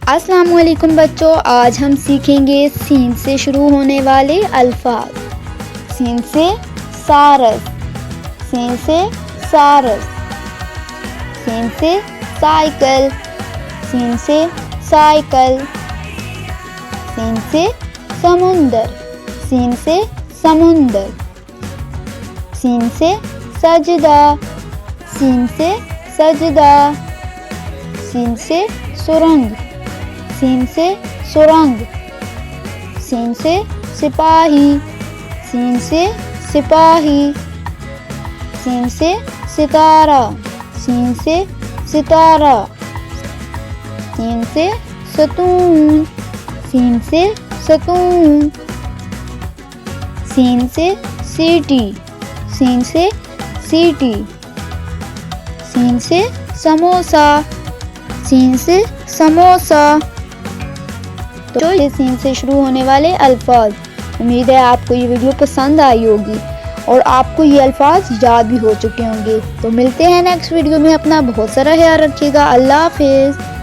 अस्सलाम वालेकुम बच्चों, आज हम सीखेंगे सीन से शुरू होने वाले अल्फाज। सीन से सारस, सीन से सारस, सीन से साइकिल, सीन से साइकिल, सीन से समुंदर, सीन से समुंदर, सीन से सजदा, सीन से सजदा, सीन से सुरंग, सीन से सुरंग, सीन से सिपाही, सीन से सिपाही, सीन से सितारा, सीन से सितारा, सीन से सतून, सीन से सतून, सीन से सीटी, सीन से सीटी, सीन से समोसा, सीन से समोसा। तो ये सीन से शुरू होने वाले अल्फाज। उम्मीद है आपको ये वीडियो पसंद आई होगी और आपको ये अल्फाज याद भी हो चुके होंगे। तो मिलते हैं नेक्स्ट वीडियो में। अपना बहुत सारा ख्याल रखिएगा। अल्लाह हाफिज़।